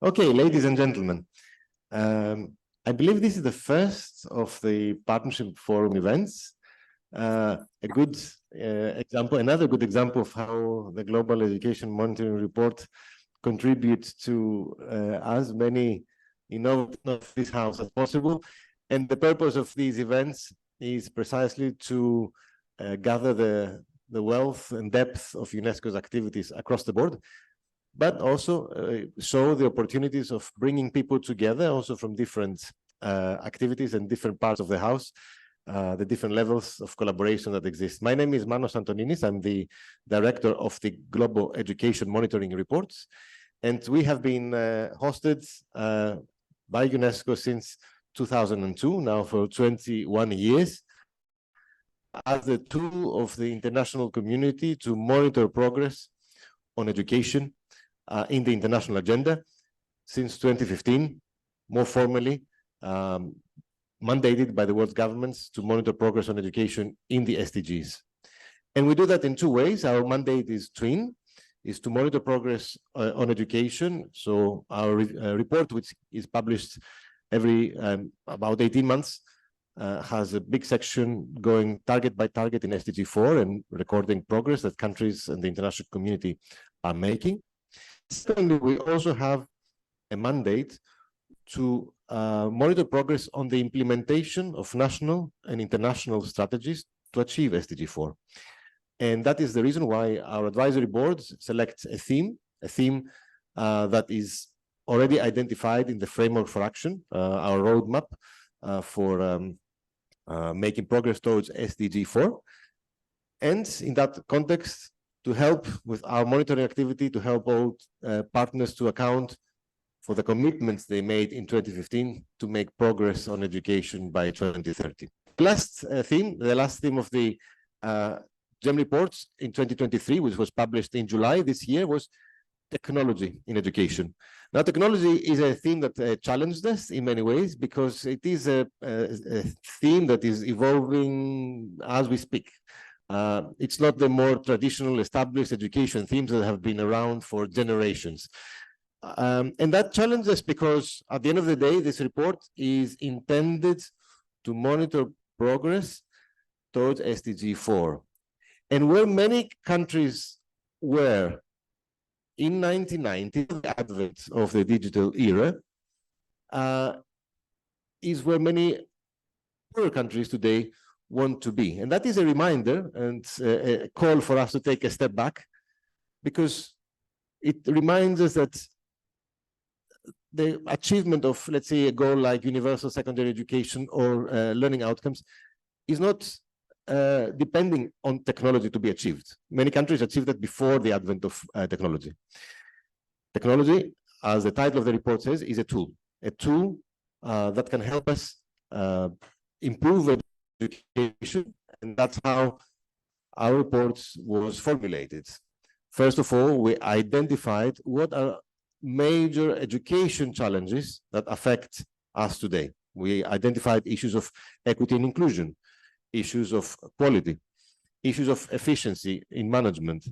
Okay, ladies and gentlemen, I believe this is the first of the Partnership Forum events. A good example, another good example of how the Global Education Monitoring Report contributes to as many innovations of this house as possible. And the purpose of these events is precisely to gather the wealth and depth of UNESCO's activities across the board, but also show the opportunities of bringing people together also from different activities and different parts of the house, the different levels of collaboration that exist. My name is Manos Antoninis. I'm the director of the Global Education Monitoring Reports, and we have been hosted by UNESCO since 2002, now for 21 years, as a tool of the international community to monitor progress on education in the international agenda since 2015, more formally mandated by the world's governments to monitor progress on education in the SDGs. And we do that in two ways. Our mandate is twin, is to monitor progress on education. So our report, which is published every about 18 months, has a big section going target by target in SDG 4 and recording progress that countries and the international community are making. Secondly, we also have a mandate to monitor progress on the implementation of national and international strategies to achieve SDG 4. And that is the reason why our advisory boards select a theme that is already identified in the framework for action, our roadmap for making progress towards SDG 4. And in that context, to help with our monitoring activity, to help all partners to account for the commitments they made in 2015 to make progress on education by 2030. The last theme of the GEM reports in 2023, which was published in July this year, was technology in education. Now, technology is a theme that challenged us in many ways because it is a theme that is evolving as we speak. It's not the more traditional established education themes that have been around for generations. And that challenges us because at the end of the day, this report is intended to monitor progress towards SDG 4. And where many countries were in 1990, the advent of the digital era, is where many poorer countries today want to be. And that is a reminder and a call for us to take a step back, because it reminds us that the achievement of, let's say, a goal like universal secondary education or learning outcomes is not depending on technology to be achieved. Many countries achieved that before the advent of technology. Technology, as the title of the report says, is a tool that can help us improve education, and that's how our report was formulated. First of all, we identified what are major education challenges that affect us today. We identified issues of equity and inclusion, issues of quality, issues of efficiency in management.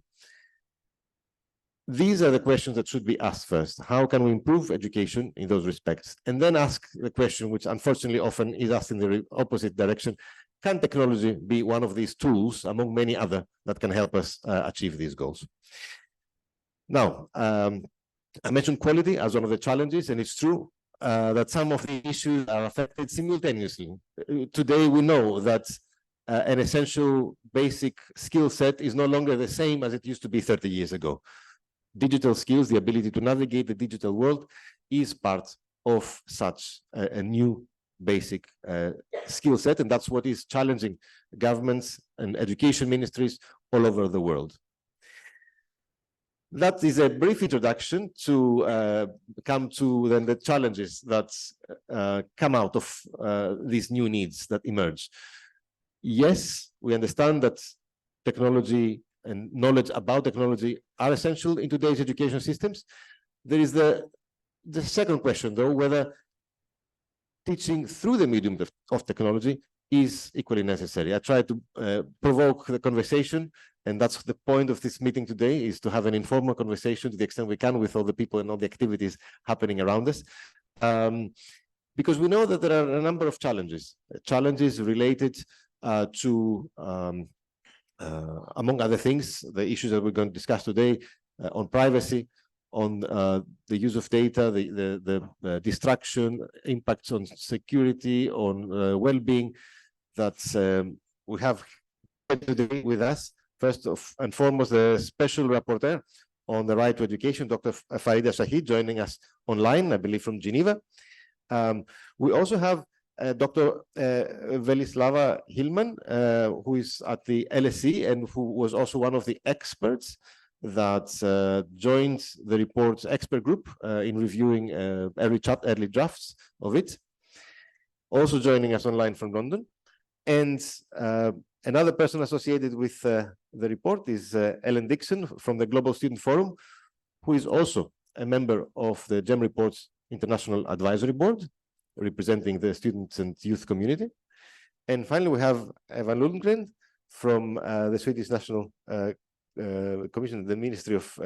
These are the questions that should be asked first. How can we improve education in those respects? And then ask the question, which unfortunately often is asked in the opposite direction: can technology be one of these tools among many other that can help us achieve these goals? Now, I mentioned quality as one of the challenges, and it's true that some of the issues are affected simultaneously. Today, we know that an essential basic skill set is no longer the same as it used to be 30 years ago. Digital skills, the ability to navigate the digital world, is part of such a new basic skill set, and that's what is challenging governments and education ministries all over the world. That is a brief introduction to come to then the challenges that come out of these new needs that emerge. Yes, we understand that technology and knowledge about technology are essential in today's education systems. There is the second question, though, whether teaching through the medium of technology is equally necessary. I try to provoke the conversation And that's the point of this meeting today, is to have an informal conversation to the extent we can with all the people and all the activities happening around us. Because we know that there are a number of challenges related to, among other things, the issues that we're going to discuss today on privacy, on the use of data, the destruction, impacts on security, on well-being, that we have with us. First and foremost, the special rapporteur on the right to education, Dr. Farida Shahid, joining us online, I believe from Geneva. We also have Dr. Velislava Hillman, who is at the LSE and who was also one of the experts that joined the report's expert group in reviewing early drafts of it. Also joining us online from London. And another person associated with the report is Ellen Dixon from the Global Student Forum, who is also a member of the GEM Report's International Advisory Board, representing the students and youth community. And finally, we have Eva Lundgren from the Swedish National Commission, the Ministry of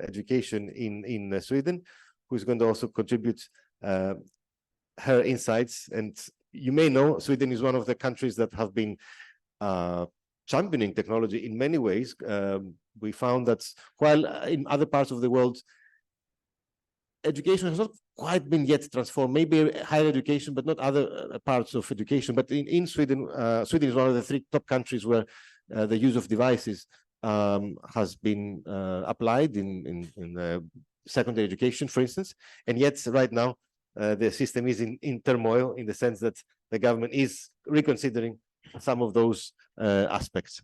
Education in Sweden, who is going to also contribute her insights. And you may know Sweden is one of the countries that have been championing technology in many ways. We found that while in other parts of the world, education has not quite been yet transformed, maybe higher education, but not other parts of education. But in Sweden, Sweden is one of the 3 top countries where the use of devices has been applied in secondary education, for instance. And yet right now, the system is in turmoil, in the sense that the government is reconsidering some of those aspects.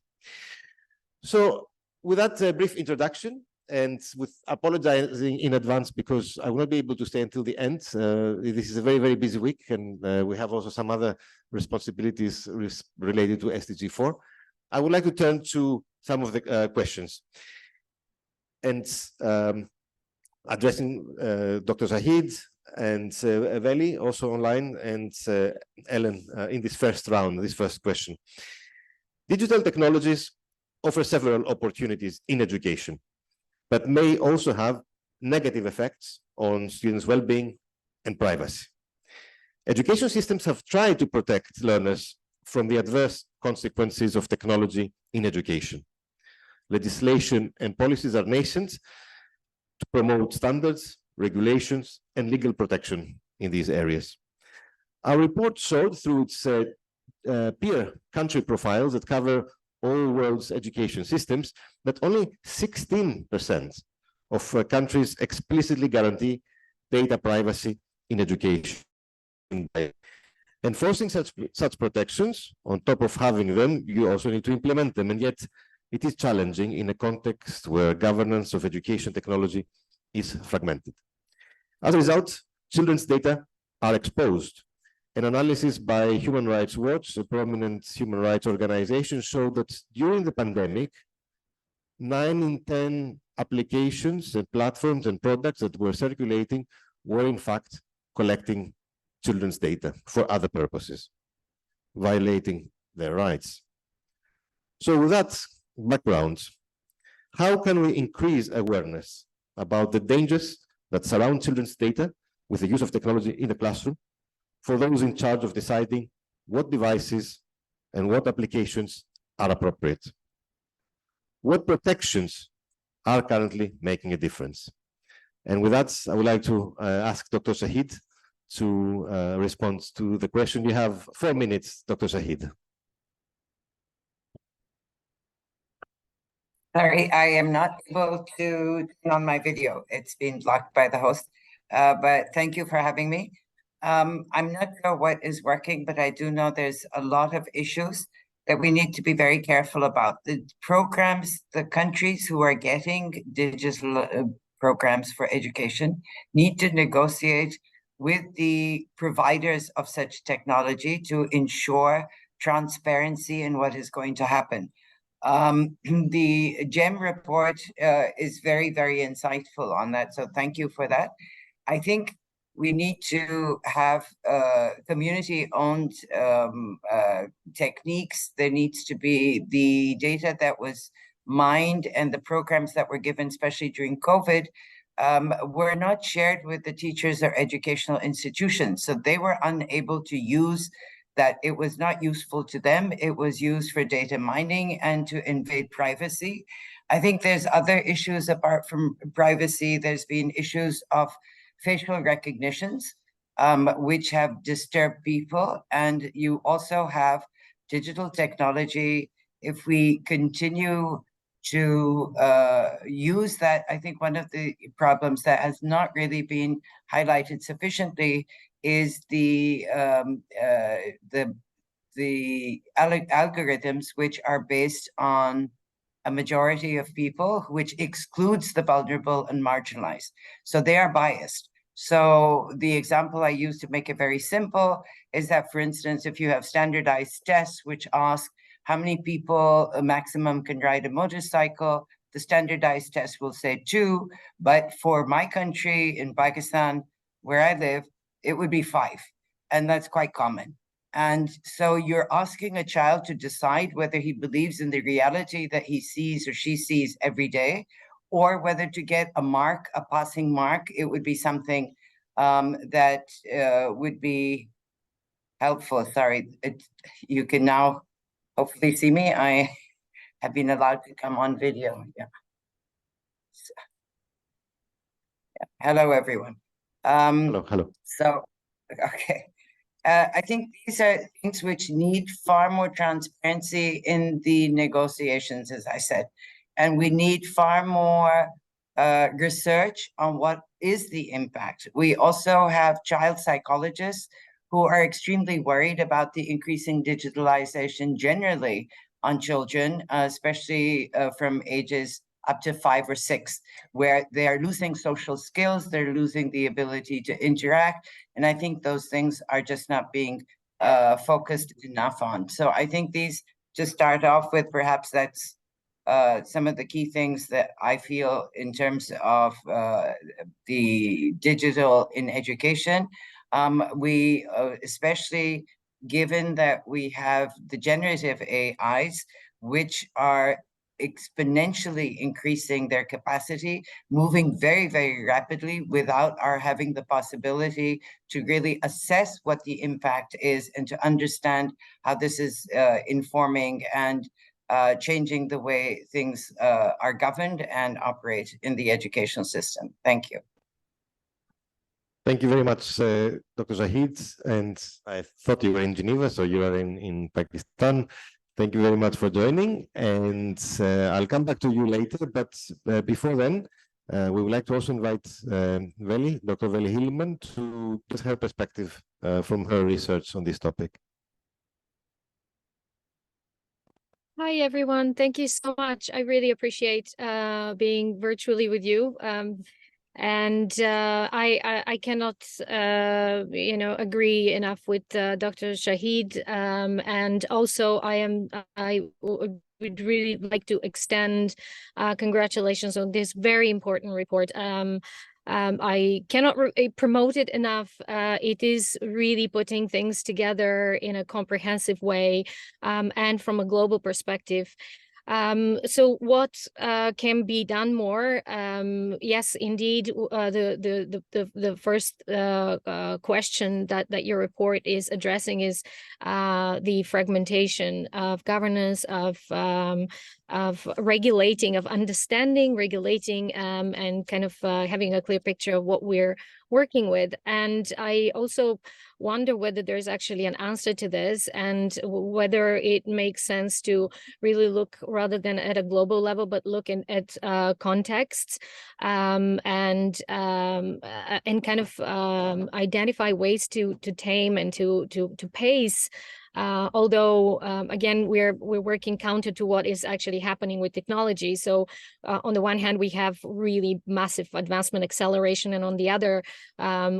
So with that brief introduction, and with apologizing in advance because I will not be able to stay until the end. This is a very, very busy week, and we have also some other responsibilities related to SDG 4. I would like to turn to some of the questions. And addressing Dr. Shahid and Veli, also online, and Ellen in this first round, this first question. Digital technologies offer several opportunities in education, but may also have negative effects on students' well-being and privacy. Education systems have tried to protect learners from the adverse consequences of technology in education. Legislation and policies are nascent to promote standards, regulations, and legal protection in these areas. Our report showed through its peer country profiles that cover all world's education systems that only 16% of countries explicitly guarantee data privacy in education. Enforcing such protections, on top of having them, you also need to implement them, and yet it is challenging in a context where governance of education technology is fragmented. As a result, children's data are exposed. An analysis by Human Rights Watch, a prominent human rights organization, showed that during the pandemic, 9 in 10 applications and platforms and products that were circulating were in fact collecting children's data for other purposes, violating their rights. So with that background, how can we increase awareness about the dangers that surround children's data with the use of technology in the classroom for those in charge of deciding what devices and what applications are appropriate? What protections are currently making a difference? And with that, I would like to ask Dr. Shahid to respond to the question. You have 4 minutes, Dr. Shahid. Sorry, I am not able to turn on my video. It's been blocked by the host, but thank you for having me. I'm not sure what is working, but I do know there's a lot of issues that we need to be very careful about. The programs, the countries who are getting digital programs for education need to negotiate with the providers of such technology to ensure transparency in what is going to happen. The GEM report is very, very insightful on that, so thank you for that. I think we need to have community-owned techniques. There needs to be the data that was mind and the programs that were given, especially during COVID, were not shared with the teachers or educational institutions. So they were unable to use that. It was not useful to them. It was used for data mining and to invade privacy. I think there's other issues apart from privacy. There's been issues of facial recognitions, which have disturbed people. And you also have digital technology. If we continue to use that, I think one of the problems that has not really been highlighted sufficiently is the algorithms which are based on a majority of people, which excludes the vulnerable and marginalized. So they are biased. So the example I use to make it very simple is that, for instance, if you have standardized tests which ask how many people a maximum can ride a motorcycle, the standardized test will say 2, but for my country in Pakistan, where I live, it would be 5, and that's quite common. And so you're asking a child to decide whether he believes in the reality that he sees or she sees every day, or whether to get a mark, a passing mark. It would be something that would be helpful. Sorry, you can now hopefully see me. I have been allowed to come on video. Yeah. So, yeah. Hello, everyone. Hello. So, okay. I think these are things which need far more transparency in the negotiations, as I said. And we need far more research on what is the impact. We also have child psychologists who are extremely worried about the increasing digitalization generally on children, especially from ages up to 5 or 6, where they are losing social skills, they're losing the ability to interact. And I think those things are just not being focused enough on. So I think these, to start off with, perhaps that's some of the key things that I feel in terms of the digital in education. We, especially given that we have the generative AIs, which are exponentially increasing their capacity, moving very, very rapidly without our having the possibility to really assess what the impact is and to understand how this is informing and changing the way things are governed and operate in the educational system. Thank you. Thank you very much, Dr. Zahid. And I thought you were in Geneva, so you are in Pakistan. Thank you very much for joining. And I'll come back to you later. But before then, we would like to also invite Dr. Veli Hillman, to give her perspective from her research on this topic. Hi, everyone. Thank you so much. I really appreciate being virtually with you. And I cannot, agree enough with Dr. Shahid. And also, I would really like to extend congratulations on this very important report. I cannot promote it enough. It is really putting things together in a comprehensive way, and from a global perspective. So what can be done more? Yes, indeed, the first question that your report is addressing is the fragmentation of governance, of regulating, of understanding, regulating, and kind of having a clear picture of what we're working with. And I also wonder whether there's actually an answer to this, and whether it makes sense to really look, rather than at a global level, but look at contexts, and kind of identify ways to tame and to pace. Although again, we're working counter to what is actually happening with technology. So on the one hand, we have really massive advancement acceleration, and on the other,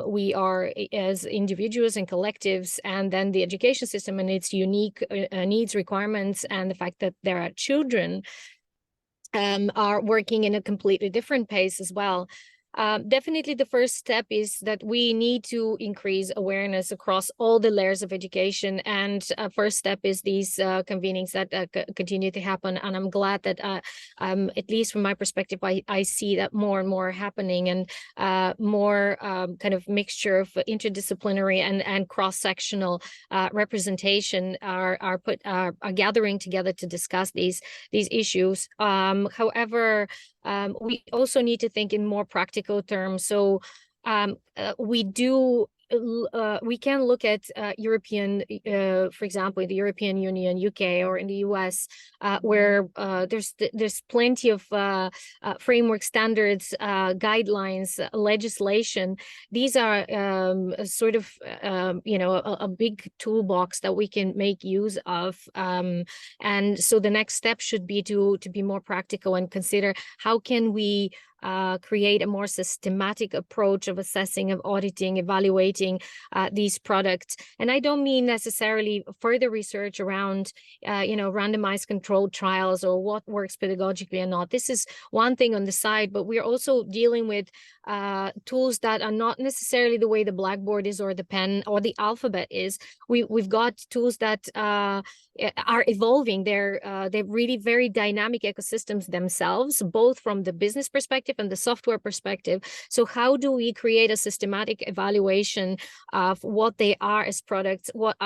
we are, as individuals and collectives, and then the education system and its unique needs, requirements, and the fact that there are children are working in a completely different pace as well. Definitely the first step is that we need to increase awareness across all the layers of education. And first step is these convenings that continue to happen. And I'm glad that at least from my perspective, I see that more and more happening, and more kind of mixture of interdisciplinary and cross-sectional representation are gathering together to discuss these issues. However, we also need to think in more practical terms. So we can look at European, for example, the European Union, UK, or in the US, where there's plenty of framework standards, guidelines, legislation. These are sort of a big toolbox that we can make use of, and so the next step should be to be more practical and consider how can we create a more systematic approach of assessing, of auditing, evaluating these products. And I don't mean necessarily further research around, randomized controlled trials or what works pedagogically and not. This is one thing on the side, but we're also dealing with tools that are not necessarily the way the blackboard is or the pen or the alphabet is. We've got tools that are evolving. They're really very dynamic ecosystems themselves, both from the business perspective and the software perspective. So how do we create a systematic evaluation of what they are as products, what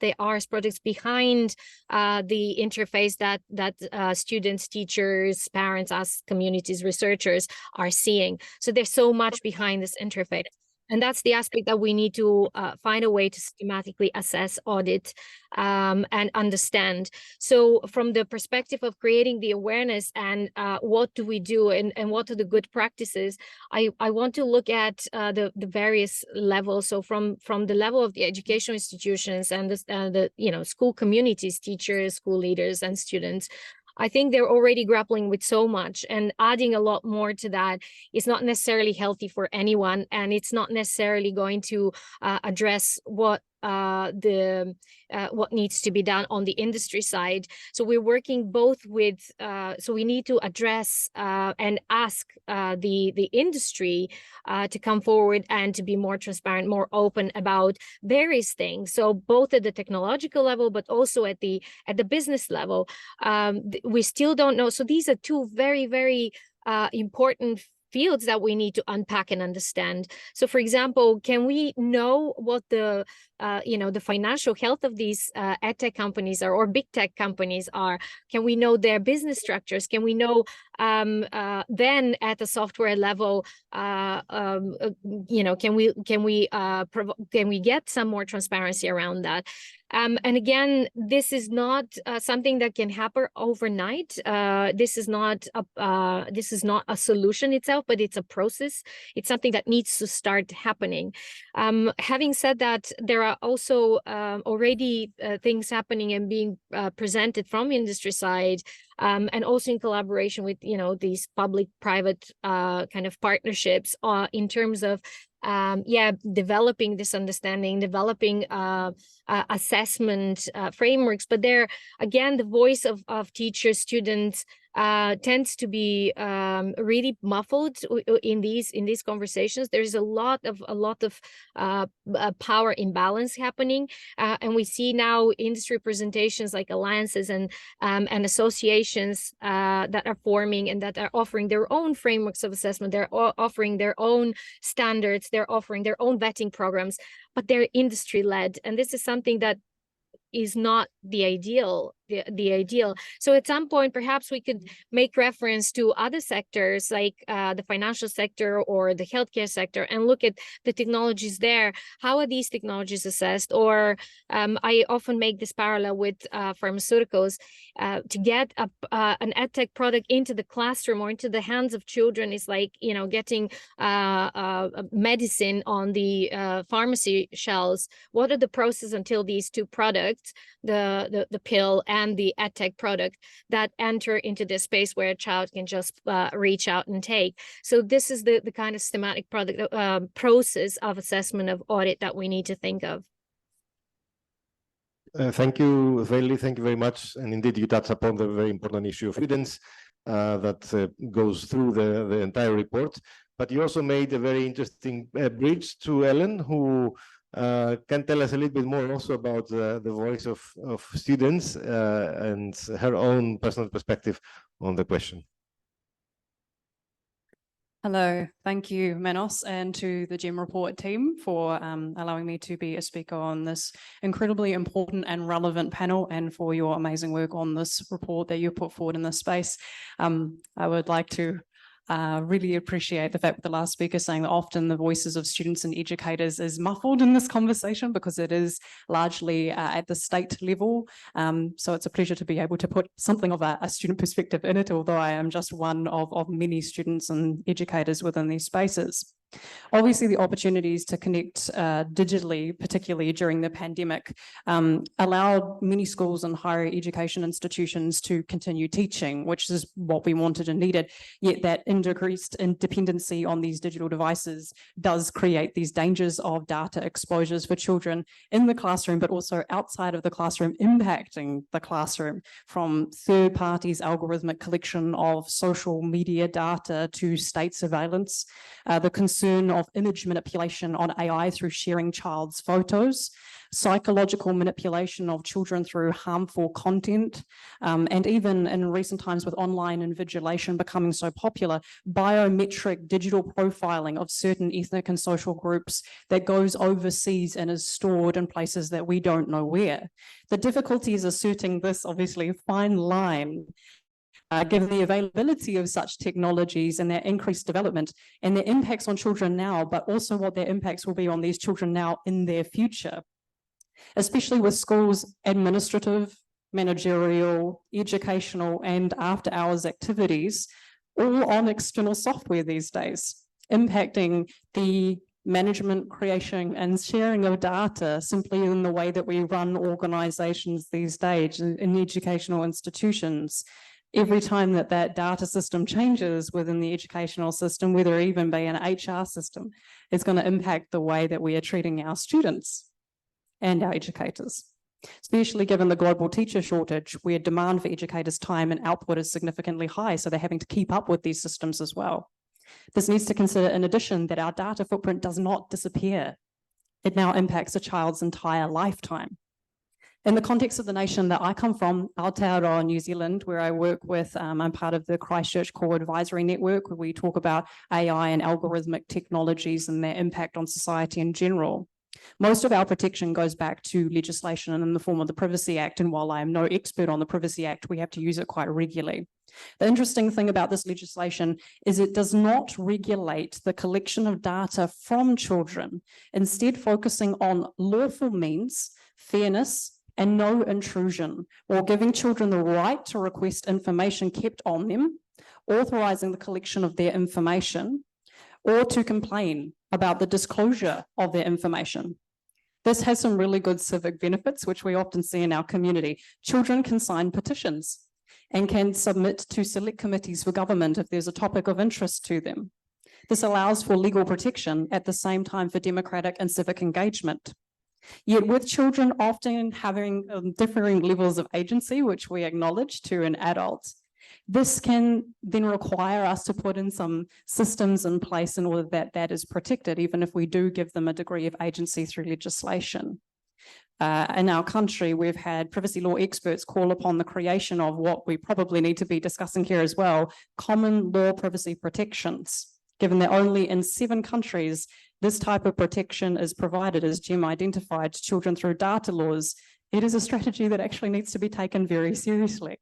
they are as products behind the interface that students, teachers, parents, us, communities, researchers are seeing? So there's so much behind this interface. And that's the aspect that we need to find a way to systematically assess, audit, and understand. So from the perspective of creating the awareness and what do we do and what are the good practices, I want to look at the various levels. So from the level of the educational institutions and the school communities, teachers, school leaders, and students, I think they're already grappling with so much, and adding a lot more to that is not necessarily healthy for anyone, and it's not necessarily going to address what needs to be done on the industry side. So we're working both with, so we need to address and ask the industry to come forward and to be more transparent, more open about various things. So both at the technological level, but also at the business level, we still don't know. So these are two very, very important fields that we need to unpack and understand. So, for example, can we know what the financial health of these edtech companies are, or big tech companies are? Can we know their business structures? Can we know then at the software level, can we get some more transparency around that? And again, this is not something that can happen overnight. This is not a solution itself, but it's a process. It's something that needs to start happening. Having said that, there are also already things happening and being presented from industry side, and also in collaboration with these public-private kind of partnerships in terms of developing this understanding, developing assessment frameworks. But there again, the voice of teachers, students tends to be really muffled in these conversations. There's a lot of power imbalance happening, and we see now industry presentations like alliances and associations that are forming and that are offering their own frameworks of assessment. They're offering their own standards. They're offering their own vetting programs, but they're industry led, and this is something that is not the ideal. So at some point, perhaps we could make reference to other sectors like the financial sector or the healthcare sector and look at the technologies there. How are these technologies assessed? Or I often make this parallel with pharmaceuticals. To get an edtech product into the classroom or into the hands of children is like getting medicine on the pharmacy shelves. What are the processes until these two products, the pill and the edtech product, that enter into this space where a child can just reach out and take? So this is the kind of systematic process of assessment, of audit that we need to think of. Thank you, Veli. Thank you very much. And indeed, you touched upon the very important issue of evidence that goes through the entire report. but you also made a very interesting bridge to Ellen, who can tell us a little bit more also about the voice of students and her own personal perspective on the question. Hello, thank you, Manos, and to the GEM Report team for allowing me to be a speaker on this incredibly important and relevant panel, and for your amazing work on this report that you put forward in this space. I would like to really appreciate the fact that the last speaker saying that often the voices of students and educators is muffled in this conversation because it is largely at the state level. So it's a pleasure to be able to put something of a student perspective in it, although I am just one of many students and educators within these spaces. Obviously, the opportunities to connect digitally, particularly during the pandemic, allowed many schools and higher education institutions to continue teaching, which is what we wanted and needed. Yet that increased dependency on these digital devices does create these dangers of data exposures for children in the classroom, but also outside of the classroom, impacting the classroom, from third parties' algorithmic collection of social media data to state surveillance, the concern of image manipulation on AI through sharing child's photos, psychological manipulation of children through harmful content, and even in recent times with online invigilation becoming so popular, biometric digital profiling of certain ethnic and social groups that goes overseas and is stored in places that we don't know where. The difficulty is asserting this obviously fine line given the availability of such technologies and their increased development and their impacts on children now, but also what their impacts will be on these children now in their future, especially with schools' administrative, managerial, educational, and after-hours activities, all on external software these days, impacting the management, creation, and sharing of data simply in the way that we run organizations these days in educational institutions. Every time that data system changes within the educational system, whether it even be an HR system, it's going to impact the way that we are treating our students and our educators, especially given the global teacher shortage, where demand for educators' time and output is significantly high, so they're having to keep up with these systems as well. This needs to consider, in addition, that our data footprint does not disappear. It now impacts a child's entire lifetime. In the context of the nation that I come from, Aotearoa, New Zealand, where I work with, I'm part of the Christchurch Core Advisory Network, where we talk about AI and algorithmic technologies and their impact on society in general. Most of our protection goes back to legislation in the form of the Privacy Act, and while I am no expert on the Privacy Act, we have to use it quite regularly. The interesting thing about this legislation is it does not regulate the collection of data from children, instead focusing on lawful means, fairness, and no intrusion, or giving children the right to request information kept on them, authorizing the collection of their information, or to complain about the disclosure of their information. This has some really good civic benefits, which we often see in our community. Children can sign petitions and can submit to select committees for government if there's a topic of interest to them. This allows for legal protection at the same time for democratic and civic engagement. Yet with children often having differing levels of agency, which we acknowledge, to an adult, this can then require us to put in some systems in place in order that that is protected, even if we do give them a degree of agency through legislation. In our country, we've had privacy law experts call upon the creation of what we probably need to be discussing here as well, common law privacy protections, given that only in 7 countries this type of protection is provided, as Jim identified, to children through data laws. It is a strategy that actually needs to be taken very seriously.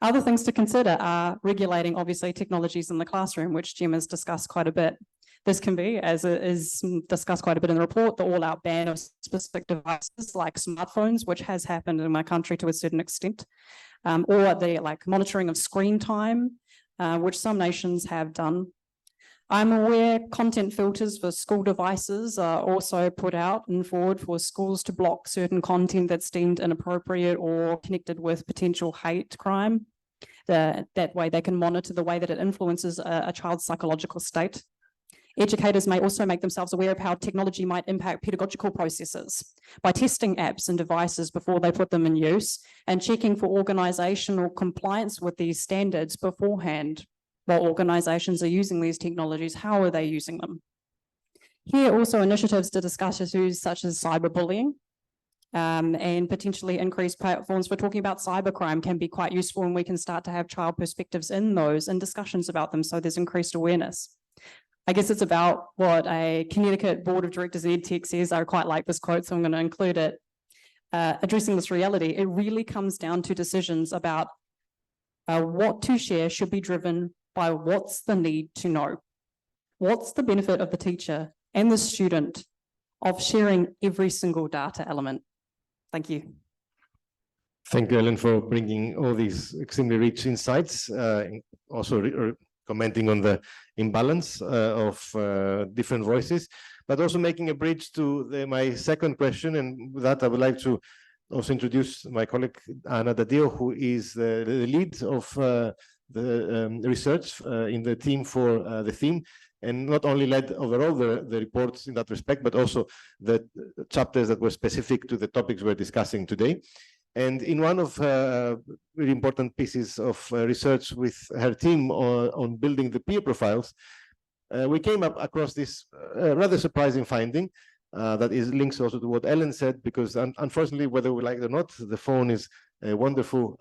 Other things to consider are regulating, obviously, technologies in the classroom, which Jim has discussed quite a bit. This can be, as it is discussed quite a bit in the report, the all-out ban of specific devices like smartphones, which has happened in my country to a certain extent, or the monitoring of screen time, which some nations have done. I'm aware content filters for school devices are also put out and forward for schools to block certain content that's deemed inappropriate or connected with potential hate crime. That way they can monitor the way that it influences a child's psychological state. Educators may also make themselves aware of how technology might impact pedagogical processes by testing apps and devices before they put them in use and checking for organizational compliance with these standards beforehand. What organisations are using these technologies? How are they using them? Here also initiatives to discuss issues such as cyberbullying and potentially increased platforms for talking about cybercrime can be quite useful, and we can start to have child perspectives in those and discussions about them, so there's increased awareness. I guess it's about what a Connecticut Board of Directors EdTech says. I quite like this quote, so I'm going to include it. Addressing this reality, it really comes down to decisions about what to share should be driven by what's the need to know. What's the benefit of the teacher and the student of sharing every single data element? Thank you. Thank you, Ellen, for bringing all these extremely rich insights, also commenting on the imbalance of different voices, but also making a bridge to my second question. And with that, I would like to also introduce my colleague, Anna Dadio, who is the lead of the research in the team for the theme, and not only led overall the reports in that respect, but also the chapters that were specific to the topics we're discussing today. And in one of really important pieces of research with her team on building the peer profiles, we came up across this rather surprising finding that links also to what Ellen said, because unfortunately, whether we like it or not, the phone is a wonderful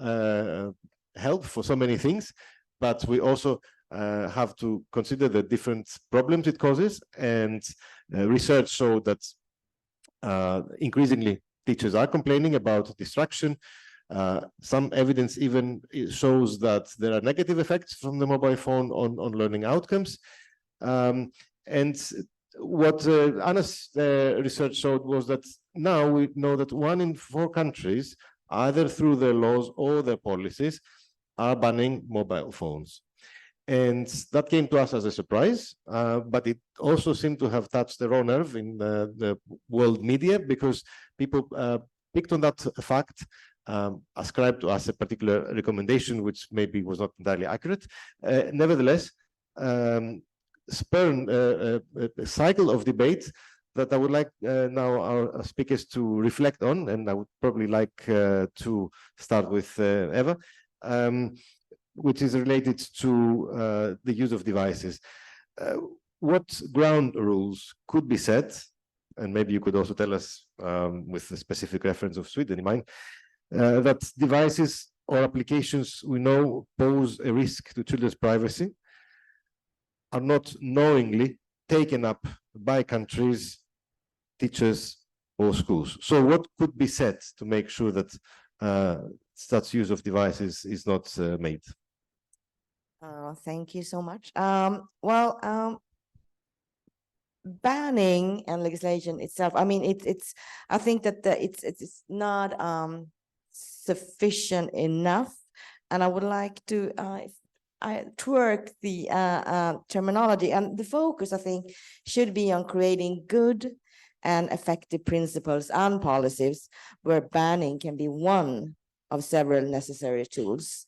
help for so many things, but we also have to consider the different problems it causes. And research showed that increasingly teachers are complaining about distraction. Some evidence even shows that there are negative effects from the mobile phone on learning outcomes. And what Anna's research showed was that now we know that 1 in 4 countries, either through their laws or their policies, are banning mobile phones. And that came to us as a surprise, but it also seemed to have touched the raw nerve in the world media, because people picked on that fact, ascribed to us a particular recommendation, which maybe was not entirely accurate. Nevertheless, spurn a cycle of debate that I would like now our speakers to reflect on, and I would probably like to start with Eva, which is related to the use of devices. What ground rules could be set, and maybe you could also tell us with a specific reference of Sweden in mind, that devices or applications we know pose a risk to children's privacy are not knowingly taken up by countries, teachers, or schools. So what could be said to make sure that such use of devices is not made? Thank you so much. Banning and legislation itself, I mean, I think that it's not sufficient enough, and I would like to twerk the terminology, and the focus, I think, should be on creating good and effective principles and policies where banning can be one of several necessary tools.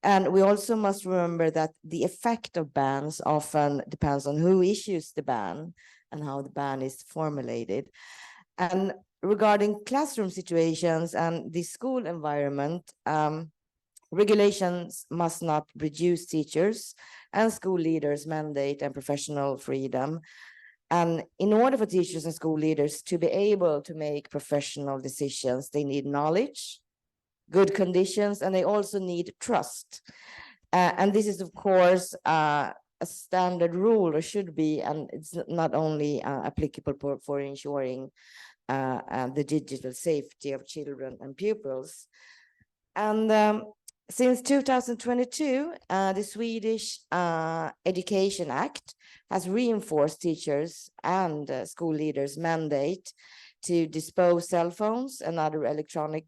And we also must remember that the effect of bans often depends on who issues the ban and how the ban is formulated. And regarding classroom situations and the school environment, regulations must not reduce teachers and school leaders' mandate and professional freedom. And in order for teachers and school leaders to be able to make professional decisions, they need knowledge, good conditions, and they also need trust. And this is, of course, a standard rule, or should be, and it's not only applicable for ensuring the digital safety of children and pupils. And since 2022, the Swedish Education Act has reinforced teachers and school leaders' mandate to dispose cell phones and other electronic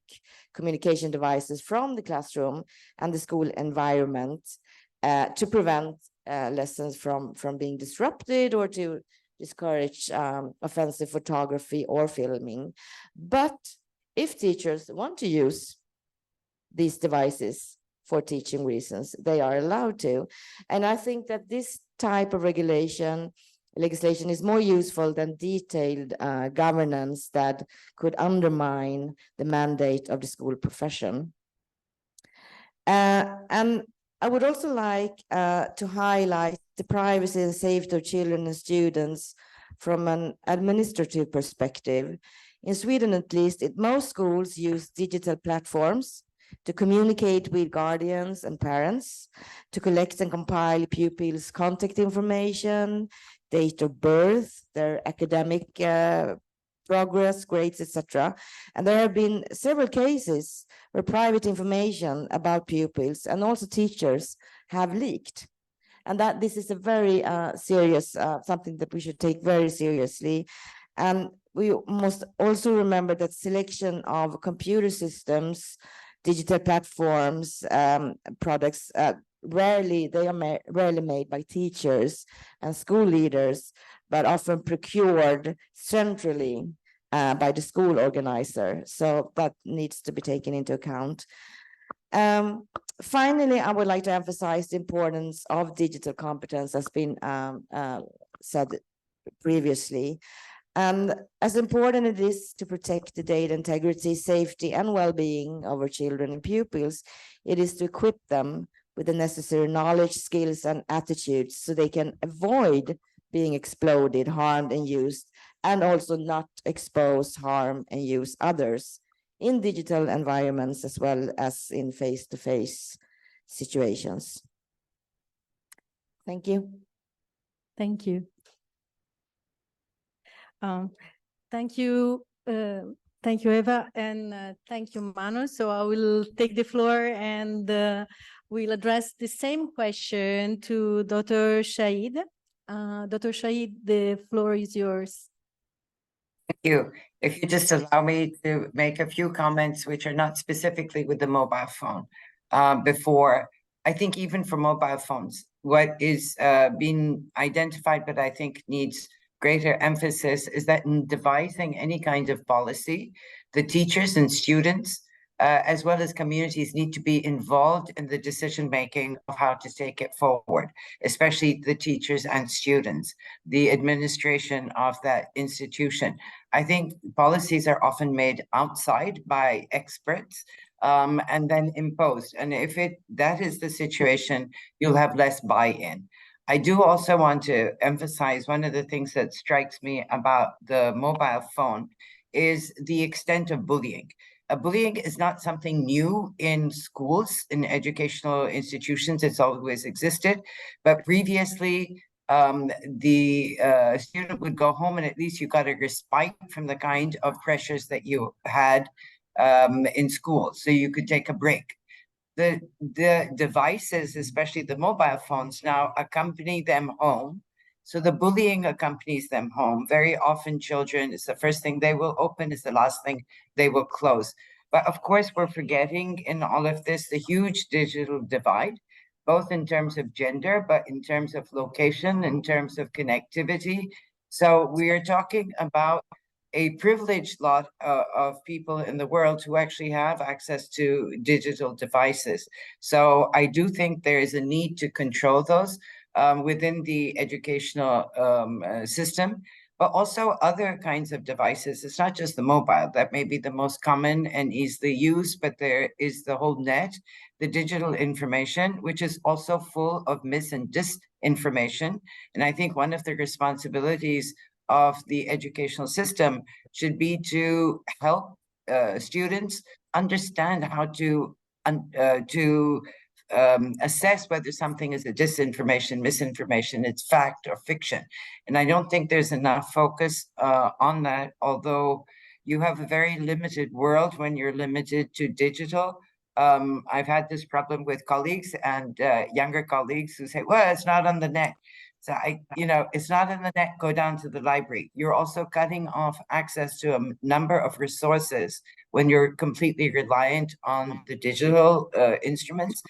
communication devices from the classroom and the school environment to prevent lessons from being disrupted or to discourage offensive photography or filming. But if teachers want to use these devices for teaching reasons, they are allowed to. And I think that this type of legislation is more useful than detailed governance that could undermine the mandate of the school profession. And I would also like to highlight the privacy and safety of children and students from an administrative perspective. In Sweden, at least, most schools use digital platforms to communicate with guardians and parents, to collect and compile pupils' contact information, date of birth, their academic progress, grades, etc. And there have been several cases where private information about pupils and also teachers have leaked. And that this is a very serious, something that we should take very seriously. And we must also remember that selection of computer systems, digital platforms, products, rarely made by teachers and school leaders, but often procured centrally by the school organizer. So that needs to be taken into account. Finally, I would like to emphasize the importance of digital competence, as been said previously. And as important it is to protect the data integrity, safety, and well-being of our children and pupils, it is to equip them with the necessary knowledge, skills, and attitudes so they can avoid being exploited, harmed, and used, and also not expose, harm, and use others in digital environments as well as in face-to-face situations. Thank you. Thank you. Thank you, Eva, and thank you, Manu. So I will take the floor and we'll address the same question to Dr. Shahid. Dr. Shahid, the floor is yours. Thank you. If you just allow me to make a few comments, which are not specifically with the mobile phone. Before, I think even for mobile phones, what is being identified, but I think needs greater emphasis, is that in devising any kind of policy, the teachers and students, as well as communities, need to be involved in the decision-making of how to take it forward, especially the teachers and students, the administration of that institution. I think policies are often made outside by experts and then imposed. And if that is the situation, you'll have less buy-in. I do also want to emphasize one of the things that strikes me about the mobile phone is the extent of bullying. Bullying is not something new in schools, in educational institutions. It's always existed. But previously, the student would go home and at least you got a respite from the kind of pressures that you had in school. So you could take a break. The devices, especially the mobile phones, now accompany them home. So the bullying accompanies them home. Very often children, it's the first thing they will open, it's the last thing they will close. But of course, we're forgetting in all of this the huge digital divide, both in terms of gender, but in terms of location, in terms of connectivity. So we are talking about a privileged lot of people in the world who actually have access to digital devices. So I do think there is a need to control those within the educational system, but also other kinds of devices. It's not just the mobile, that may be the most common and easily used, but there is the whole net, the digital information, which is also full of mis and disinformation. And I think one of the responsibilities of the educational system should be to help students understand how to assess whether something is a disinformation, misinformation, it's fact or fiction. And I don't think there's enough focus on that, although you have a very limited world when you're limited to digital. I've had this problem with colleagues and younger colleagues who say, well, it's not on the net. So it's not in the net, go down to the library. You're also cutting off access to a number of resources when you're completely reliant on the digital instruments.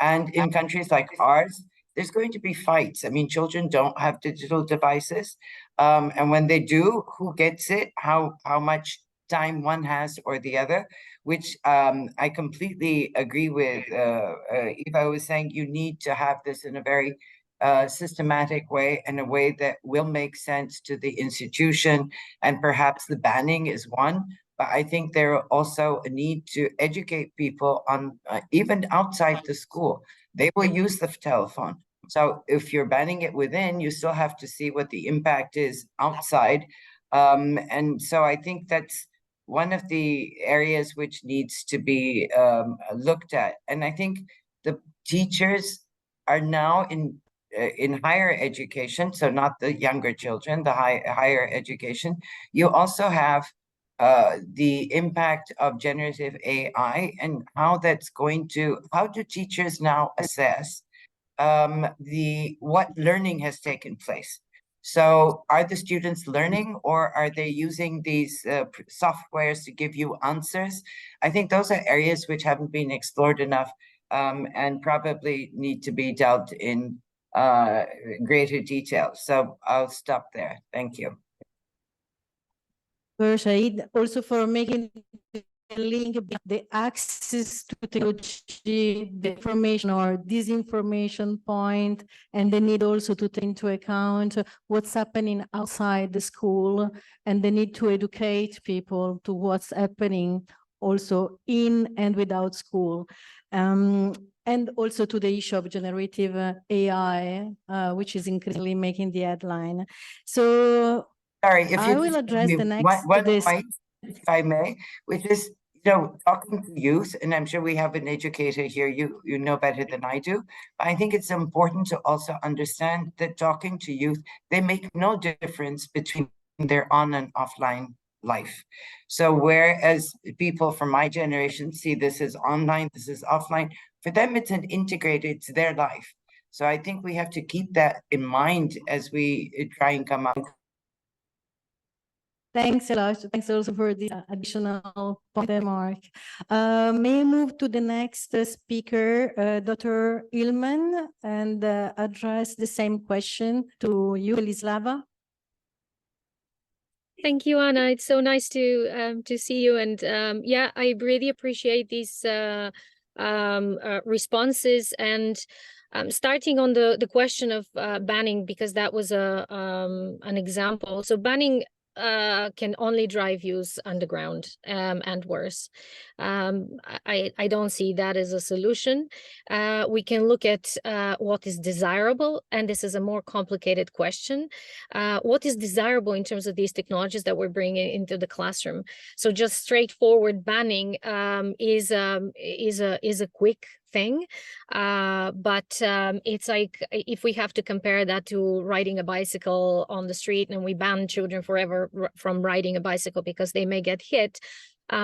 And in countries like ours, there's going to be fights. I mean, children don't have digital devices. And when they do, who gets it, how much time one has or the other, which I completely agree with Eva was saying, you need to have this in a very systematic way, in a way that will make sense to the institution, and perhaps the banning is one. But I think there are also a need to educate people on, even outside the school, they will use the telephone. So if you're banning it within, you still have to see what the impact is outside. And so I think that's one of the areas which needs to be looked at. And I think the teachers are now in higher education, so not the younger children, the higher education. You also have the impact of generative AI and how that's going to, how do teachers now assess what learning has taken place? So are the students learning, or are they using these softwares to give you answers? I think those are areas which haven't been explored enough and probably need to be dealt in greater detail. So I'll stop there. Thank you. Shahid, also for making the link between the access to technology, the information or disinformation point, and the need also to take into account what's happening outside the school and the need to educate people to what's happening also in and without school. And also to the issue of generative AI, which is increasingly making the headline. So sorry, if I will address the next one point, if I may, which is, talking to youth, and I'm sure we have an educator here, you know better than I do. I think it's important to also understand that talking to youth, they make no difference between their on and offline life. So whereas people from my generation see this as online, this is offline, for them it's an integrated, it's their life. So I think we have to keep that in mind as we try and come up. Thanks a lot. Thanks also for the additional point, Mark. May I move to the next speaker, Dr. Ilman, and address the same question to you, Elislava. Thank you, Anna. It's so nice to see you, and yeah, I really appreciate these responses. And starting on the question of banning, because that was an example. So banning can only drive use underground and worse. I don't see that as a solution. We can look at what is desirable, and this is a more complicated question. What is desirable in terms of these technologies that we're bringing into the classroom? So just straightforward banning is a quick thing, but it's like if we have to compare that to riding a bicycle on the street and we ban children forever from riding a bicycle because they may get hit,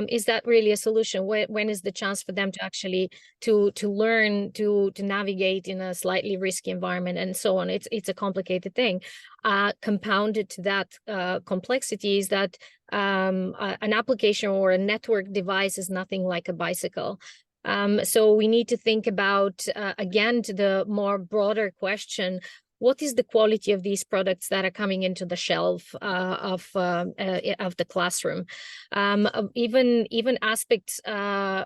is that really a solution? When is the chance for them to actually to learn to navigate in a slightly risky environment and so on? It's a complicated thing. Compounded to that complexity is that an application or a network device is nothing like a bicycle. So we need to think about, again, to the more broader question, what is the quality of these products that are coming into the shelf of the classroom? Even aspects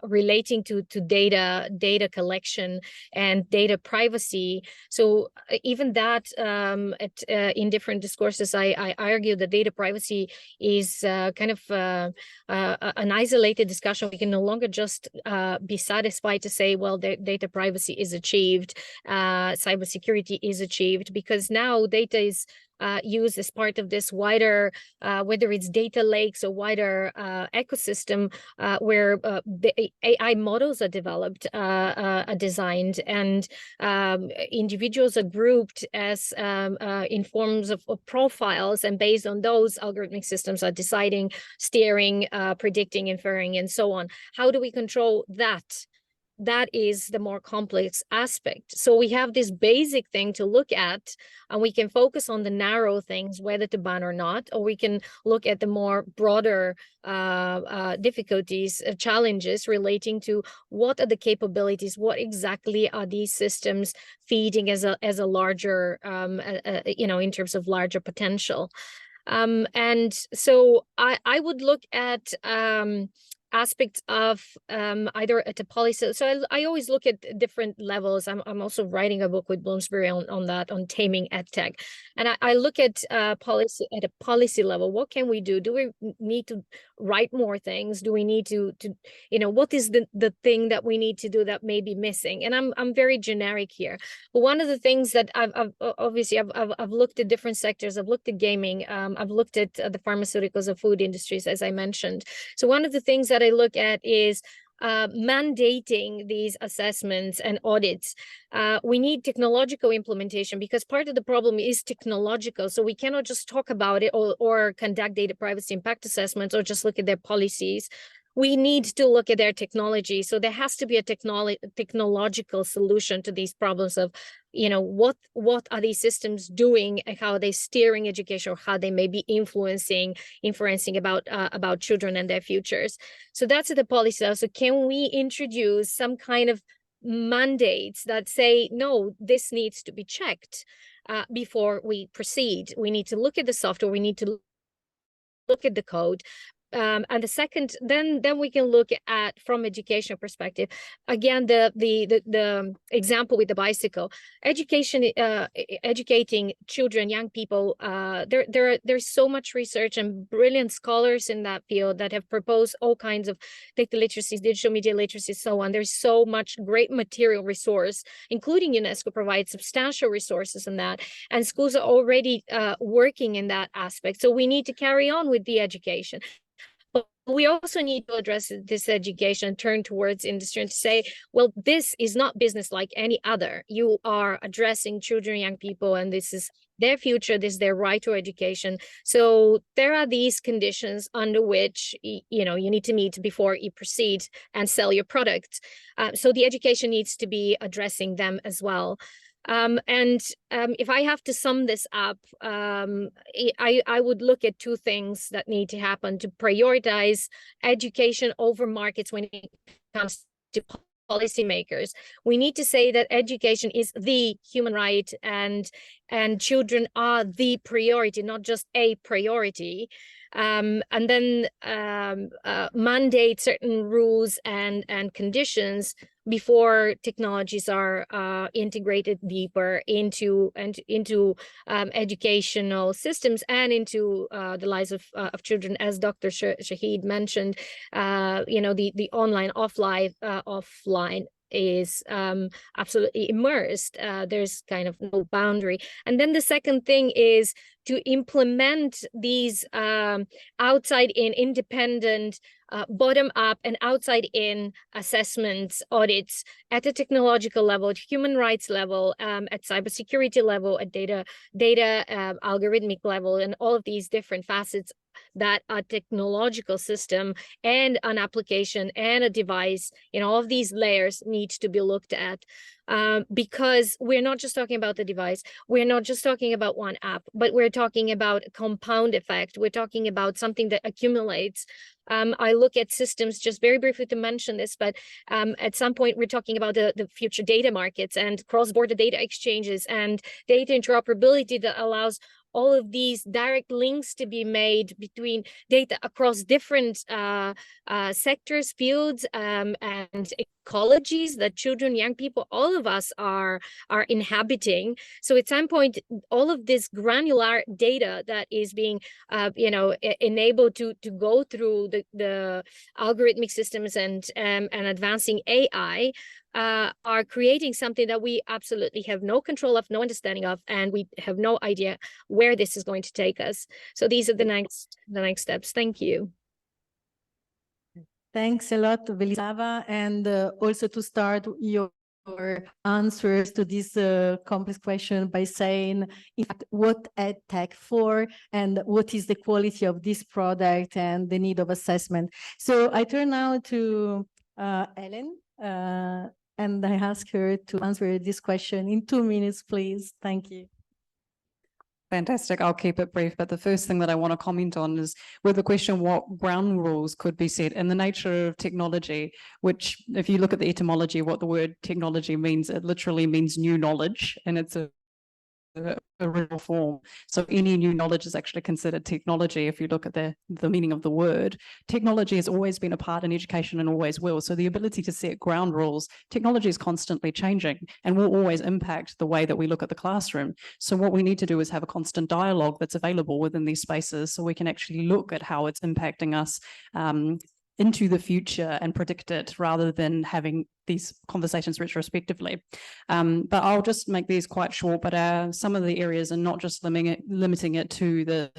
relating to data collection and data privacy. So even that, in different discourses, I argue that data privacy is kind of an isolated discussion. We can no longer just be satisfied to say, well, data privacy is achieved, cybersecurity is achieved, because now data is used as part of this wider, whether it's data lakes or wider ecosystem where the AI models are developed, are designed, and individuals are grouped as in forms of profiles, and based on those, algorithmic systems are deciding, steering, predicting, inferring, and so on. How do we control that? That is the more complex aspect. So we have this basic thing to look at, and we can focus on the narrow things, whether to ban or not, or we can look at the more broader difficulties, challenges relating to what are the capabilities, what exactly are these systems feeding as a larger, in terms of larger potential. And so I would look at aspects of either at a policy. So I always look at different levels. I'm also writing a book with Bloomsbury on that, on taming edtech. And I look at policy at a policy level. What can we do? Do we need to write more things? Do we need to what is the thing that we need to do that may be missing? And I'm very generic here. But one of the things that I've looked at different sectors. I've looked at gaming. I've looked at the pharmaceuticals and food industries, as I mentioned. So one of the things that I look at is mandating these assessments and audits. We need technological implementation, because part of the problem is technological. So we cannot just talk about it or conduct data privacy impact assessments or just look at their policies. We need to look at their technology. So there has to be a technological solution to these problems of, what are these systems doing and how are they steering education, or how they may be influencing about children and their futures. So that's at the policy level. So can we introduce some kind of mandates that say, no, this needs to be checked before we proceed. We need to look at the software. We need to look at the code. And the second, then we can look at, from education perspective, again, the example with the bicycle, education, educating children, young people. There's so much research and brilliant scholars in that field that have proposed all kinds of data literacy, digital media literacy, so on. There's so much great material resource, including UNESCO provides substantial resources in that, and schools are already working in that aspect. So we need to carry on with the education. But we also need to address this education and turn towards industry and to say, well, this is not business like any other. You are addressing children, young people, and this is their future, this is their right to education. So there are these conditions under which, you need to meet before you proceed and sell your product. So the education needs to be addressing them as well. If I have to sum this up, I would look at two things that need to happen to prioritize education over markets when it comes to policymakers. We need to say that education is the human right, and children are the priority, not just a priority. And then mandate certain rules and conditions before technologies are integrated deeper into educational systems and into the lives of children. As Dr. Shahid mentioned, the online, offline is absolutely immersed. There's kind of no boundary. And then the second thing is to implement these outside in, independent, bottom up and outside in assessments, audits at the technological level, at human rights level, at cybersecurity level, at data algorithmic level, and all of these different facets that a technological system and an application and a device, all of these layers need to be looked at, because we're not just talking about the device, we're not just talking about one app, but we're talking about a compound effect. We're talking about something that accumulates. I look at systems, just very briefly to mention this, but at some point we're talking about the future data markets and cross-border data exchanges and data interoperability that allows all of these direct links to be made between data across different sectors, fields, and ecologies that children, young people, all of us are inhabiting. So at some point, all of this granular data that is being, enabled to go through the algorithmic systems and advancing AI, are creating something that we absolutely have no control of, no understanding of, and we have no idea where this is going to take us. So these are the next steps. Thank you. Thanks a lot, Velisava, and also to start your answers to this complex question by saying, in fact, what EdTech for and what is the quality of this product and the need of assessment. So I turn now to Ellen. And I ask her to answer this question in 2 minutes, please. Thank you. Fantastic. I'll keep it brief. But the first thing that I want to comment on is with the question, what ground rules could be set in the nature of technology, which if you look at the etymology, what the word technology means, it literally means new knowledge. And it's a original form. So any new knowledge is actually considered technology. If you look at the meaning of the word, technology has always been a part in education and always will. So the ability to set ground rules, technology is constantly changing and will always impact the way that we look at the classroom. So what we need to do is have a constant dialogue that's available within these spaces so we can actually look at how it's impacting us into the future and predict it rather than having these conversations retrospectively. But I'll just make these quite short, but some of the areas are not just limiting it to the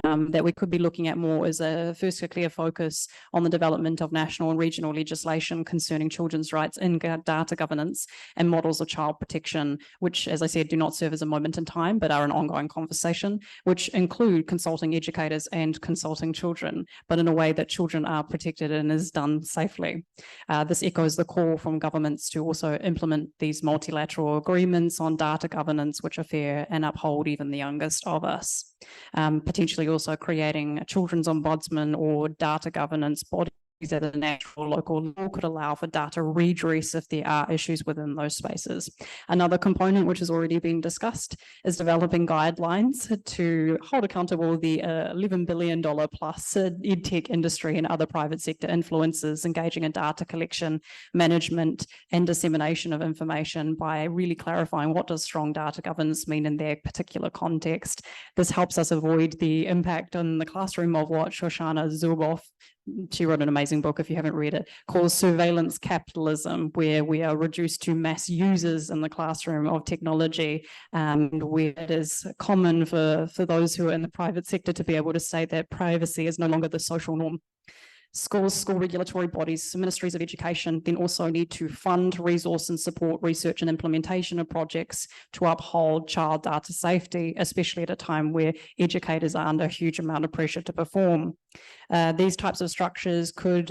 that we could be looking at more is first a clear focus on the development of national and regional legislation concerning children's rights in data governance and models of child protection, which, as I said, do not serve as a moment in time, but are an ongoing conversation, which include consulting educators and consulting children, but in a way that children are protected and is done safely. This echoes the call from governments to also implement these multilateral agreements on data governance, which are fair and uphold even the youngest of us. Potentially also creating a children's ombudsman or data governance body at a national local law could allow for data redress if there are issues within those spaces. Another component which has already been discussed is developing guidelines to hold accountable the $11 billion plus edtech industry and other private sector influencers engaging in data collection, management and dissemination of information by really clarifying what does strong data governance mean in their particular context. This helps us avoid the impact on the classroom of what Shoshana Zuboff, she wrote an amazing book, if you haven't read it, called Surveillance Capitalism, where we are reduced to mass users in the classroom of technology, where it is common for those who are in the private sector to be able to say that privacy is no longer the social norm. Schools, school regulatory bodies, ministries of education then also need to fund, resource and support research and implementation of projects to uphold child data safety, especially at a time where educators are under a huge amount of pressure to perform. These types of structures could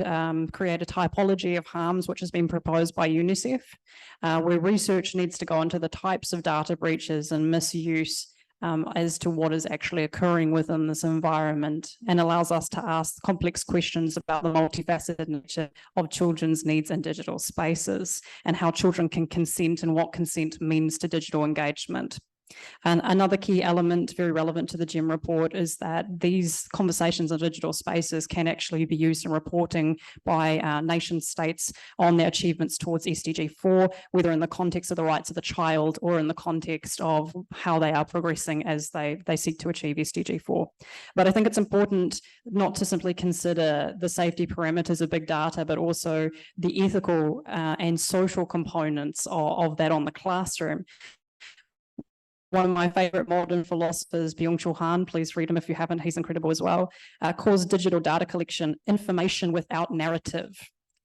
create a typology of harms, which has been proposed by UNICEF, where research needs to go into the types of data breaches and misuse as to what is actually occurring within this environment, and allows us to ask complex questions about the multifaceted nature of children's needs in digital spaces and how children can consent and what consent means to digital engagement. And another key element very relevant to the GEM report is that these conversations in digital spaces can actually be used in reporting by nation states on their achievements towards SDG 4, whether in the context of the rights of the child or in the context of how they are progressing as they seek to achieve SDG 4. But I think it's important not to simply consider the safety parameters of big data, but also the ethical and social components of that on the classroom. One of my favorite modern philosophers, Byung-Chul Han, please read him if you haven't, he's incredible as well, calls digital data collection information without narrative.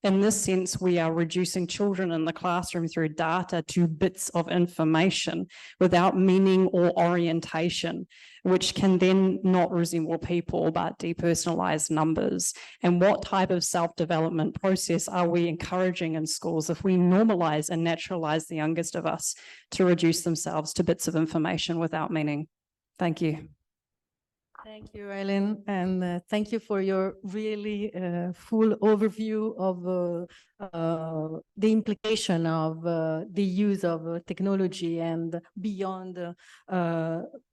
In this sense, we are reducing children in the classroom through data to bits of information without meaning or orientation, which can then not resemble people but depersonalize numbers. And what type of self-development process are we encouraging in schools if we normalize and naturalize the youngest of us to reduce themselves to bits of information without meaning? Thank you. Thank you, Ellen, and thank you for your really full overview of the implication of the use of technology and beyond a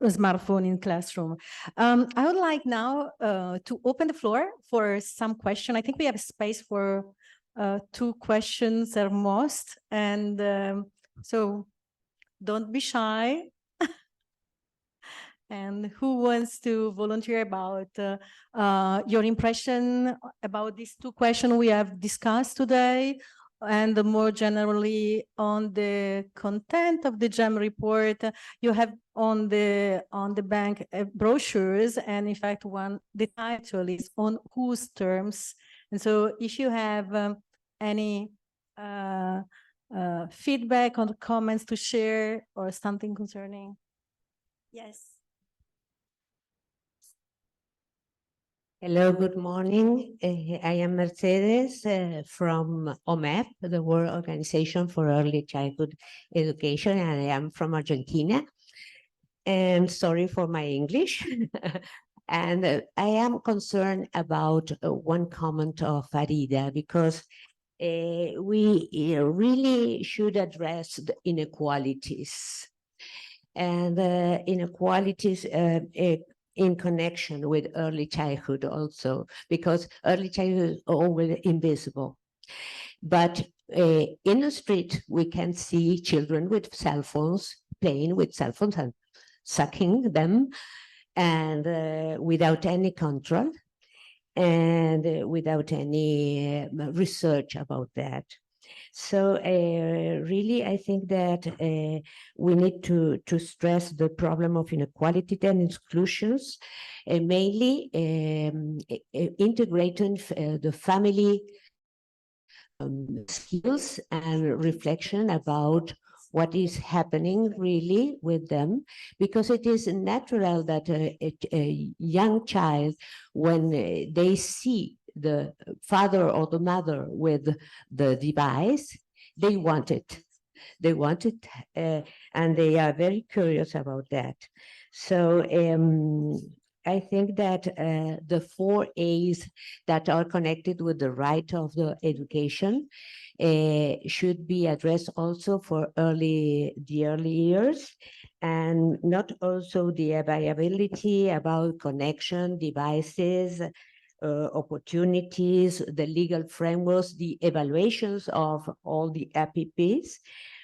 smartphone in classroom. I would like now to open the floor for some question. I think we have space for 2 questions at most, and so don't be shy. And who wants to volunteer about your impression about these 2 questions we have discussed today, and more generally on the content of the GEM report? You have on the bank brochures, and in fact the title is On Whose Terms. And so if you have any feedback or comments to share or something concerning. Yes. Hello, good morning. I am Mercedes from OMEP, the World Organization for Early Childhood Education, and I am from Argentina. And sorry for my English. And I am concerned about one comment of Farida, because we really should address the inequalities. and inequalities in connection with early childhood also, because early childhood is always invisible. But in the street, we can see children with cell phones, playing with cell phones and sucking them, and without any control, and without any research about that. So really, I think that we need to stress the problem of inequality and exclusions, mainly integrating the family skills and reflection about what is happening really with them, because it is natural that a young child, when they see the father or the mother with the device, they want it. They want it, and they are very curious about that. So I think that the 4 A's that are connected with the right of the education should be addressed also for the early years, and not also the availability about connection, devices, opportunities, the legal frameworks, the evaluations of all the APPs,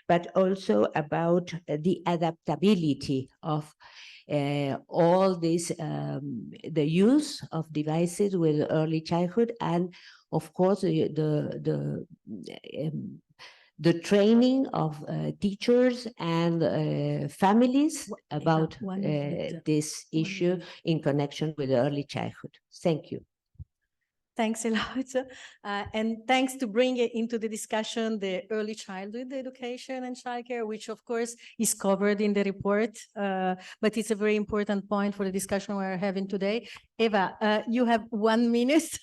but also about the adaptability of all this, the use of devices with early childhood, and of course the training of teachers and families about this issue in connection with early childhood. Thank you. Thanks a lot. And thanks to bring it into the discussion, the early childhood education and childcare, which of course is covered in the report, but it's a very important point for the discussion we're having today. Eva, you have 1 minute,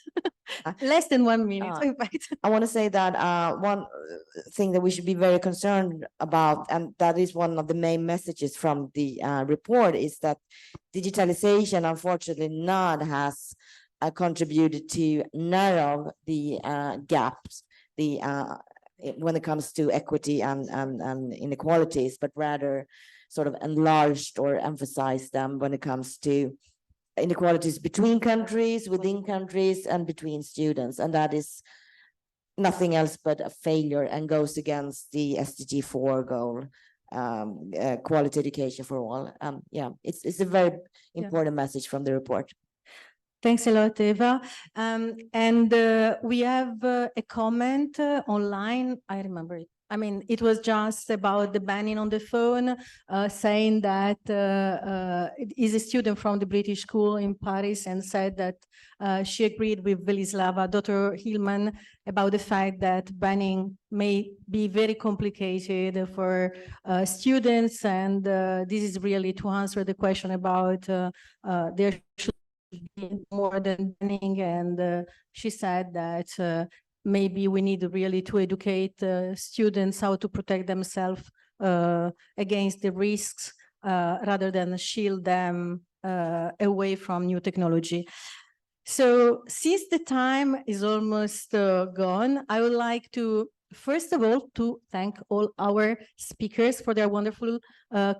less than 1 minute, in fact. I want to say that one thing that we should be very concerned about, and that is one of the main messages from the report, is that digitalization, unfortunately, not has contributed to narrow the gaps when it comes to equity and inequalities, but rather sort of enlarged or emphasized them when it comes to inequalities between countries, within countries, and between students. And that is nothing else but a failure and goes against the SDG 4 goal, quality education for all. Yeah, it's a very important message from the report. Thanks a lot, Eva. And we have a comment online. I remember it. I mean, it was just about the banning on the phone, saying that is a student from the British school in Paris, and said that she agreed with Velislava, Dr. Hillman, about the fact that banning may be very complicated for students. And this is really to answer the question about there should more than banning, and she said that maybe we need really to educate students how to protect themselves against the risks rather than shield them away from new technology. So since the time is almost gone, I would like to first of all to thank all our speakers for their wonderful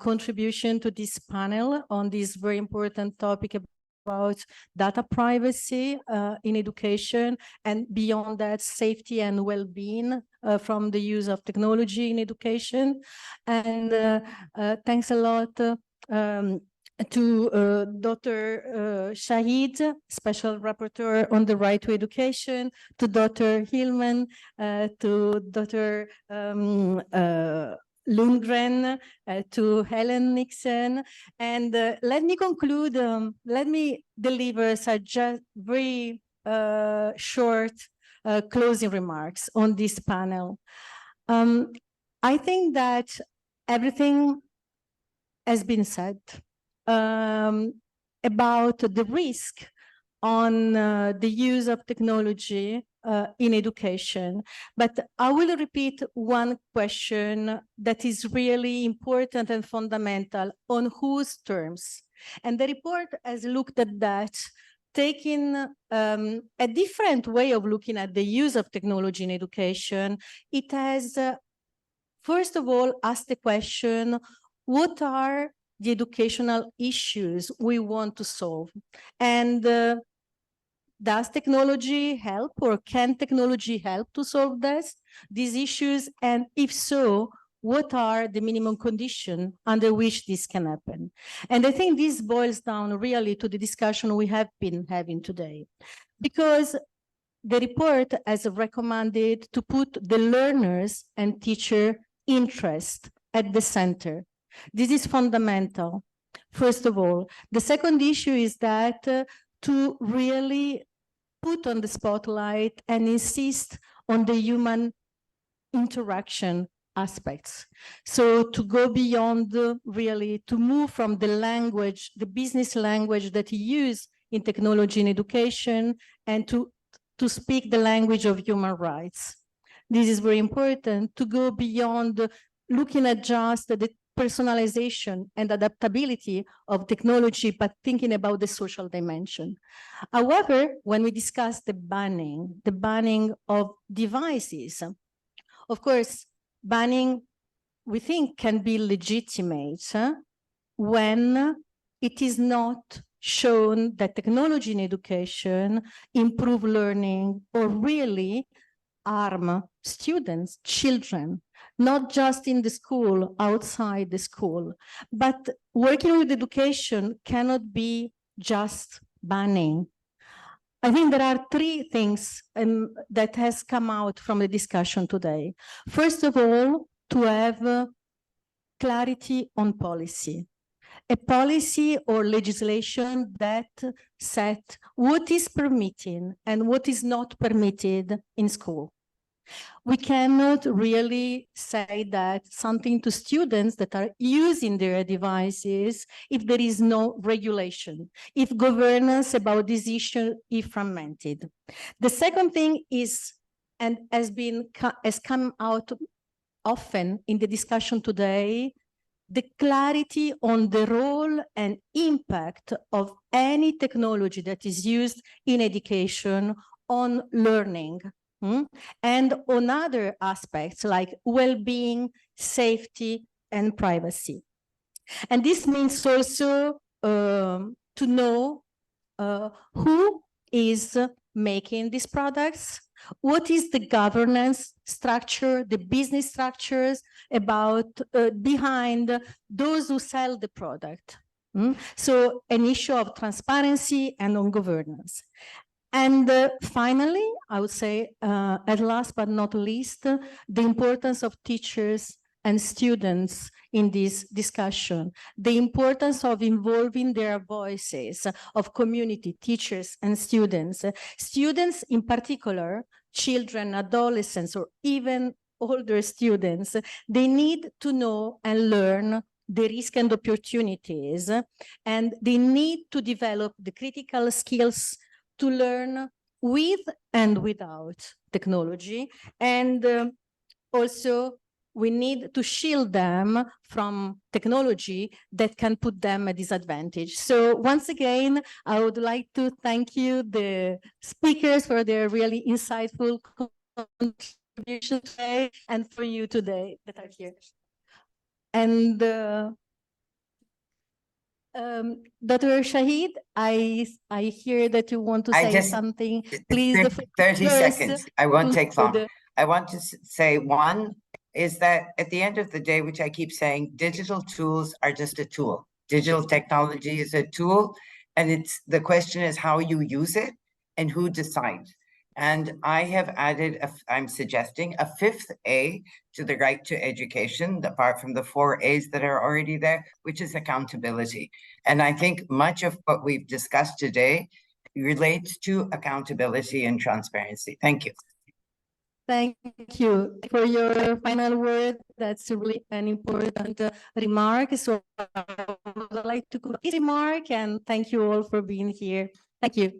contribution to this panel on this very important topic about data privacy in education, and beyond that, safety and well-being from the use of technology in education. And thanks a lot to Dr. Shahid, Special Rapporteur on the Right to Education, to Dr. Hillman, to Dr. Lundgren, to Helen Nixon. And let me conclude, let me deliver such very short closing remarks on this panel. I think that everything has been said about the risk on the use of technology in education. But I will repeat one question that is really important and fundamental: on whose terms? And the report has looked at that, taking a different way of looking at the use of technology in education. It has, first of all, asked the question, what are the educational issues we want to solve. And does technology help, or can technology help to solve these issues? And if so, what are the minimum conditions under which this can happen? And I think this boils down really to the discussion we have been having today, because the report has recommended to put the learners and teacher interest at the center. This is fundamental, first of all. The second issue is that to really put on the spotlight and insist on the human interaction aspects. So to go beyond really, to move from the language, the business language that you use in technology and education, and to speak the language of human rights. This is very important, to go beyond looking at just the personalization and adaptability of technology, but thinking about the social dimension. However, when we discuss the banning of devices, of course, banning, we think, can be legitimate when it is not shown that technology in education improve learning or really harm students, children, not just in the school, outside the school. But working with education cannot be just banning. I think there are three things that has come out from the discussion today. First of all, to have clarity on policy. A policy or legislation that set what is permitted and what is not permitted in school. We cannot really say that something to students that are using their devices if there is no regulation, if governance about this issue is fragmented. The second thing is, and has come out often in the discussion today, the clarity on the role and impact of any technology that is used in education on learning. And on other aspects like well-being, safety, and privacy. And this means also to know who is making these products, what is the governance structure, the business structures about behind those who sell the product. So an issue of transparency and on governance. And finally, I would say, at last but not least, the importance of teachers and students in this discussion, the importance of involving their voices, of community, teachers and students. Students in particular, children, adolescents, or even older students, they need to know and learn the risks and opportunities, and they need to develop the critical skills to learn with and without technology. And also, we need to shield them from technology that can put them at disadvantage. So once again, I would like to thank you, the speakers, for their really insightful contribution today, and for you today that are here. And Dr. Shahid, I hear that you want to say something. Please, 30 seconds. I won't take long. I want to say, one, is that at the end of the day, which I keep saying, digital tools are just a tool. Digital technology is a tool, and the question is how you use it and who decides. And I have added, I'm suggesting a fifth A to the right to education, apart from the 4 A's that are already there, which is accountability. And I think much of what we've discussed today relates to accountability and transparency. Thank you. Thank you for your final word. That's really an important remark. So I would like to conclude this remark, and thank you all for being here. Thank you.